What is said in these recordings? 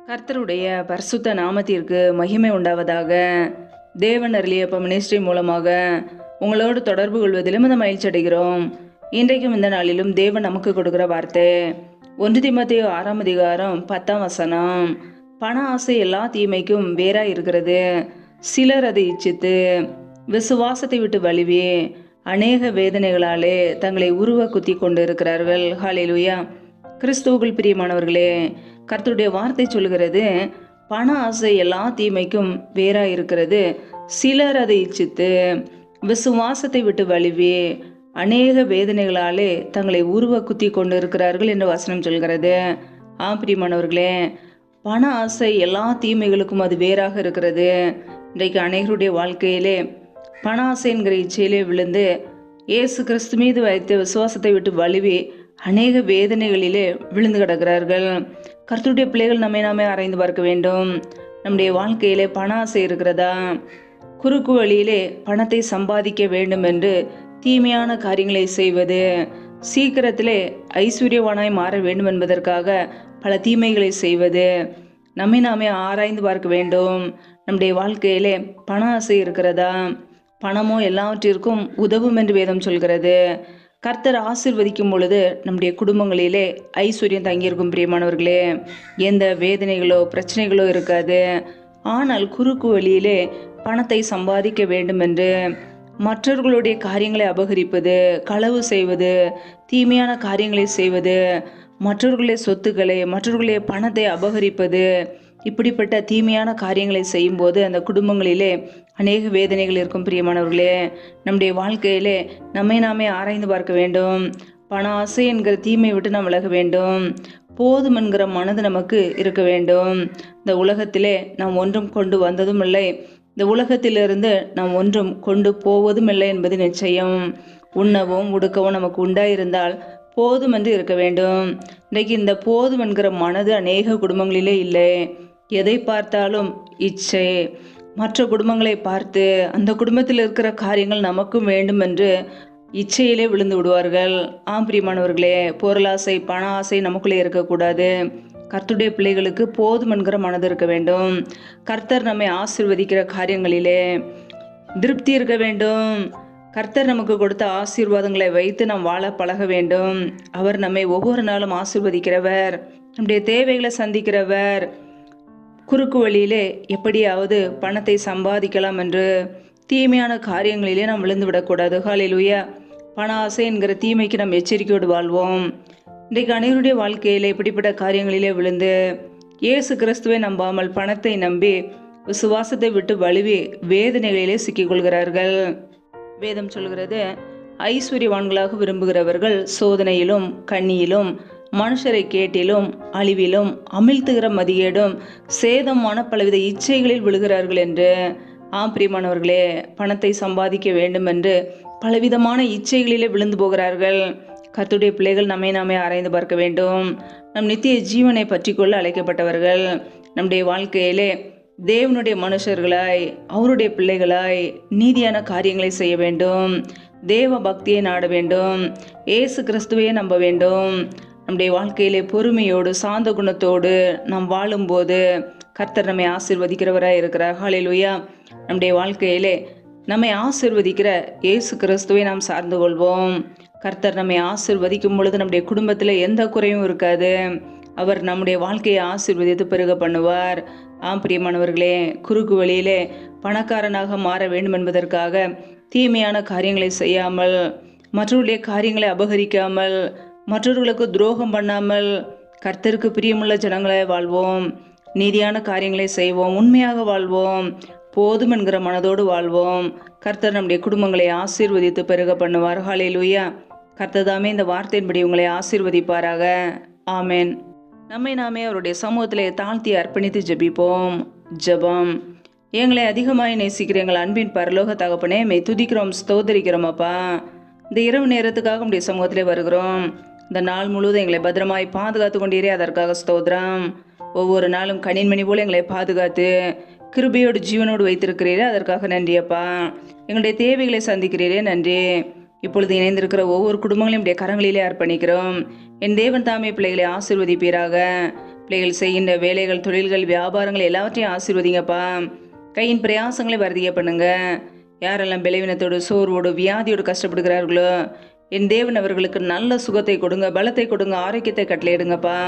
கர்த்தருடைய பரிசுத்த நாமத்திற்கு மகிமை உண்டாவதாக. தேவன் அருளிய மினிஸ்ட்ரி மூலமாக உங்களோடு தொடர்பு கொள்வதிலும் இந்த மகிழ்ச்சி அடைகிறோம். இன்றைக்கும் இந்த நாளிலும் தேவன் நமக்கு கொடுக்கிற வார்த்தை 1 தீமோத்தேயு 6ஆம் அதிகாரம் 10ஆம் வசனம். பண ஆசை எல்லா தீமைக்கும் வேறா இருக்கிறது. சிலர் அதை இச்சித்து விசுவாசத்தை விட்டு வலிவே அநேக வேதனைகளாலே தங்களை உருவ குத்தி கொண்டு இருக்கிறார்கள். ஹல்லேலூயா. கிறிஸ்துவுக்குள் பிரியமானவர்களே, கர்த்தருடைய வார்த்தை சொல்கிறது, பண ஆசை எல்லா தீமைக்கும் வேறா இருக்கிறது. சிலர் அதை இச்சித்து விசுவாசத்தை விட்டு வலிவே அநேக வேதனைகளாலே தங்களை உருவ குத்தி கொண்டு இருக்கிறார்கள் என்று வசனம் சொல்கிறது. பிரியமானவர்களே, பண ஆசை எல்லா தீமைகளுக்கும் அது வேறாக இருக்கிறது. இன்றைக்கு அநேகருடைய வாழ்க்கையிலே பண ஆசை என்கிற இச்சையிலே விழுந்து இயேசு கிறிஸ்து மீது வைத்த விசுவாசத்தை விட்டு வலிவே அநேக வேதனைகளிலே விழுந்து கிடக்கிறார்கள். கர்த்தருடைய பிள்ளைகள் நாமே ஆராய்ந்து பார்க்க வேண்டும். நம்முடைய வாழ்க்கையிலே பண ஆசை இருக்கிறதா? குறுக்கு வழியிலே பணத்தை சம்பாதிக்க வேண்டும் என்று தீமையான காரியங்களை செய்வது, சீக்கிரத்திலே ஐஸ்வர்யவானாய் மாற வேண்டும் என்பதற்காக பல தீமைகளை செய்வது, நாமே ஆராய்ந்து பார்க்க வேண்டும். நம்முடைய வாழ்க்கையிலே பண ஆசை இருக்கிறதா? பணமோ எல்லாவற்றிற்கும் உதவும் என்று வேதம் சொல்கிறது. கர்த்தர் ஆசீர்வதிக்கும் பொழுது நம்முடைய குடும்பங்களிலே ஐஸ்வர்யம் தங்கியிருக்கும். பிரியமானவர்களே, எந்த வேதனைகளோ பிரச்சனைகளோ இருக்காது. ஆனால் குறுக்கு வழியிலே பணத்தை சம்பாதிக்க வேண்டும் என்று மற்றவர்களுடைய காரியங்களை அபகரிப்பது, களவு செய்வது, தீமையான காரியங்களை செய்வது, மற்றவர்களுடைய சொத்துக்களை மற்றவர்களுடைய பணத்தை அபகரிப்பது, இப்படிப்பட்ட தீமையான காரியங்களை செய்யும்போது அந்த குடும்பங்களிலே அநேக வேதனைகள் இருக்கும். பிரியமானவர்களே, நம்முடைய வாழ்க்கையிலே நாமே ஆராய்ந்து பார்க்க வேண்டும். பண ஆசை என்கிற தீமை விட்டு நாம் விலக வேண்டும். போதும் என்கிற மனது நமக்கு இருக்க வேண்டும். இந்த உலகத்திலே நாம் ஒன்றும் கொண்டு வந்ததும் இல்லை, இந்த உலகத்திலிருந்து நாம் ஒன்றும் கொண்டு போவதும் இல்லை என்பது நிச்சயம். உண்ணவும் உடுக்கவும் நமக்கு உண்டாயிருந்தால் போதும் என்று இருக்க வேண்டும். இன்றைக்கு இந்த போதும் என்கிற மனது அநேக குடும்பங்களிலே இல்லை. எதை பார்த்தாலும் இச்சை, மற்ற குடும்பங்களை பார்த்து அந்த குடும்பத்தில் இருக்கிற காரியங்கள் நமக்கும் வேண்டும் என்று இச்சையிலே விழுந்து விடுவார்கள். பிரியமானவர்களே, பொருளாசை பண ஆசை நமக்குள்ளே இருக்கக்கூடாது. கர்த்தருடைய பிள்ளைகளுக்கு போதும் என்கிற மனது இருக்க வேண்டும். கர்த்தர் நம்மை ஆசீர்வதிக்கிற காரியங்களிலே திருப்தி இருக்க வேண்டும். கர்த்தர் நமக்கு கொடுத்த ஆசீர்வாதங்களை வைத்து நாம் வாழ பழக வேண்டும். அவர் நம்மை ஒவ்வொரு நாளும் ஆசீர்வதிக்கிறவர், நம்முடைய தேவைகளை சந்திக்கிறவர். குறுக்கு வழியிலே எப்படியாவது பணத்தை சம்பாதிக்கலாம் என்று தீமையான காரியங்களிலே நாம் விழுந்து விடக்கூடாது. ஹல்லேலூயா. பண ஆசை என்கிற தீமைக்கு நாம் எச்சரிக்கையோடு வாழ்வோம். இன்றைக்கு அனைவருடைய வாழ்க்கையிலே இப்படிப்பட்ட காரியங்களிலே விழுந்து இயேசு கிறிஸ்துவை நம்பாமல் பணத்தை நம்பி விசுவாசத்தை விட்டு வலிவே வேதனைகளிலே சிக்கிக்கொள்கிறார்கள். வேதம் சொல்கிறது, ஐஸ்வர்யவான்களாக விரும்புகிறவர்கள் சோதனையிலும் கண்ணியிலும் மனுஷரை கேட்டிலும் அழிவிலும் அமிழ்த்துகிற மதியேடும் சேதமான பலவித இச்சைகளில் விழுகிறார்கள் என்று. பிரியமானவர்களே, பணத்தை சம்பாதிக்க வேண்டும் என்று பலவிதமான இச்சைகளிலே விழுந்து போகிறார்கள். கர்த்தருடைய பிள்ளைகள் நாமே ஆராய்ந்து பார்க்க வேண்டும். நம் நித்திய ஜீவனை பற்றி கொள்ள அழைக்கப்பட்டவர்கள். நம்முடைய வாழ்க்கையிலே தேவனுடைய மனுஷர்களாய் அவருடைய பிள்ளைகளாய் நீதியான காரியங்களை செய்ய வேண்டும். தேவ பக்தியை நாட வேண்டும். இயேசு கிறிஸ்துவையே நம்ப வேண்டும். நம்முடைய வாழ்க்கையிலே பொறுமையோடு சாந்த குணத்தோடு நாம் வாழும்போது கர்த்தர் நம்மை ஆசீர்வதிக்கிறவராய் இருக்கிறார். ஹல்லேலூயா. நம்முடைய வாழ்க்கையிலே நம்மை ஆசீர்வதிக்கிற இயேசு கிறிஸ்துவை நாம் சார்ந்து கொள்வோம். கர்த்தர் நம்மை ஆசீர்வதிக்கும் பொழுது நம்முடைய குடும்பத்தில் எந்த குறையும் இருக்காது. அவர் நம்முடைய வாழ்க்கையை ஆசீர்வதித்து பெருக பண்ணுவார். பிரியமானவர்களே, குறுக்கு வழியிலே பணக்காரனாக மாற வேண்டும் என்பதற்காக தீமையான காரியங்களை செய்யாமல், மற்றவர்களுடைய காரியங்களை அபகரிக்காமல், மற்றவர்களுக்கு துரோகம் பண்ணாமல் கர்த்தருக்கு பிரியமுள்ள ஜனங்களை வாழ்வோம். நீதியான காரியங்களை செய்வோம். உண்மையாக வாழ்வோம். போதும் என்கிற மனதோடு வாழ்வோம். கர்த்தர் நம்முடைய குடும்பங்களை ஆசீர்வதித்து பெருக பண்ணுவார். ஹல்லேலூயா. கர்த்தர் தாமே இந்த வார்த்தையின்படி உங்களை ஆசீர்வதிப்பாராக. ஆமேன். நாமே அவருடைய சமூகத்திலே தாழ்த்தி அர்ப்பணித்து ஜெபிப்போம். ஜெபம். எங்களை அதிகமாய் நேசிக்கிற எங்கள் அன்பின் பரலோக தகப்பனே, துதிக்கிறோம், ஸ்தோத்தரிக்கிறோம். அப்பா, இந்த இரவு நேரத்துக்காக உடைய சமூகத்திலே வருகிறோம். இந்த நாள் முழுவதும் எங்களை பத்திரமாய் பாதுகாத்து கொண்டீரே, அதற்காக ஸ்தோத்திரம். ஒவ்வொரு நாளும் கணின்மணி போல எங்களை பாதுகாத்து கிருபையோடு ஜீவனோடு வைத்திருக்கிறீரே, அதற்காக நன்றி அப்பா. எங்களுடைய தேவைகளை சந்திக்கிறீரே, நன்றி. இப்பொழுது இணைந்திருக்கிற ஒவ்வொரு குடும்பங்களையும் கரங்களிலே அர்ப்பணிக்கிறோம். என் தேவன் தாமே பிள்ளைகளை ஆசீர்வதிப்பீராக. பிள்ளைகள் செய்கின்ற வேலைகள், தொழில்கள், வியாபாரங்கள் எல்லாவற்றையும் ஆசீர்வதிங்கப்பா. கையின் பிரயாசங்களை வருதிய பண்ணுங்க. யாரெல்லாம் பலவீனத்தோடு, சோர்வோடு, வியாதியோடு கஷ்டப்படுகிறார்களோ என் தேவன் அவர்களுக்கு நல்ல சுகத்தை கொடுங்க, பலத்தை கொடுங்க, ஆரோக்கியத்தை கட்டளையிடுங்கப்பா.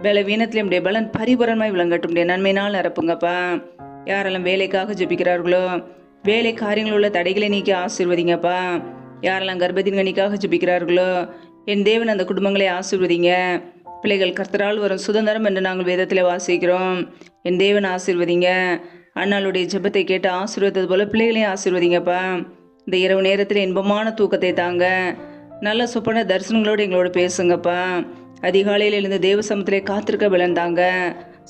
பலவீனத்திலே உடைய பலன் பரிபூரணமாய் விளங்கட்டும், நன்மையினால் நிரப்புங்கப்பா. யாரெல்லாம் வேலைக்காக ஜெபிக்கிறார்களோ வேலை காரியங்கள் உள்ள தடைகளை நீக்கி ஆசீர்வதிங்கப்பா. யாரெல்லாம் கர்ப்பத்தின்கனிக்காக ஜெபிக்கிறார்களோ என் தேவன் அந்த குடும்பங்களை ஆசீர்வதிங்க. பிள்ளைகள் கர்த்தரால் வரும் சுதந்திரம் என்று நாங்கள் வேதத்தில் வாசிக்கிறோம். என் தேவன் ஆசீர்வதிங்க. அண்ணாளுடைய ஜெபத்தை கேட்டு ஆசீர்வதித்தது போல பிள்ளைகளையும் ஆசீர்வதிங்கப்பா. இந்த இரவு நேரத்தில் இன்பமான தூக்கத்தை தாங்க. நல்ல சொப்பன தரிசனங்களோடு எங்களோடு பேசுங்கப்பா. அதிகாலையில் எழுந்து தேவ சமத்திலே காத்திருக்க விளந்தாங்க.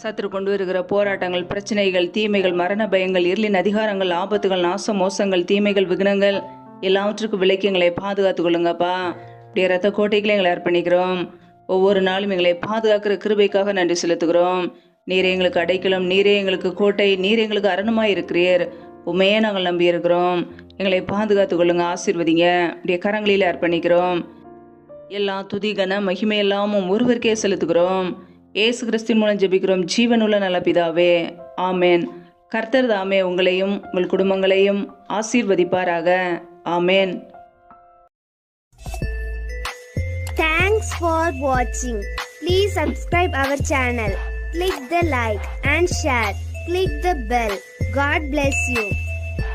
சத்துரு கொண்டு வருகிற போராட்டங்கள், பிரச்சனைகள், தீமைகள், மரண பயங்கள், இருளின் அதிகாரங்கள், ஆபத்துகள், நாச மோசங்கள், தீமைகள், விக்னங்கள் எல்லாவற்றுக்கும் விலக்கி எங்களை பாதுகாத்து கொள்ளுங்கப்பா. இப்படிய ரத்த கோட்டைகளை எங்களை அர்ப்பணிக்கிறோம். ஒவ்வொரு நாளும் எங்களை பாதுகாக்கிற கிருபைக்காக நன்றி செலுத்துகிறோம். நீரே எங்களுக்கு அடைக்கலம், நீரே எங்களுக்கு கோட்டை, நீரே எங்களுக்கு அரணமாய் இருக்கிறீர். உண்மையே நாங்கள் நம்பி இருக்கிறோம். எங்களை பாதுகாத்து கொள்ளுங்க, ஆசீர்வதிங்க. அப்படியே கரங்களில் அர்ப்பணிக்கிறோம். எல்லா துதி கன மகிமை எல்லாமும் ஒருவருக்கே செலுத்துகிறோம். ஏசு கிறிஸ்துவின் மூலம் ஜெபிக்கிறோம் ஜீவனுள்ள நல்ல பிதாவே, ஆமேன். கர்த்தர் தாமே உங்களையும் உங்கள் குடும்பங்களையும் ஆசீர்வதிப்பாராக. ஆமேன். Thanks for watching. Please subscribe our channel. Click the like and share. Click the bell. God bless you.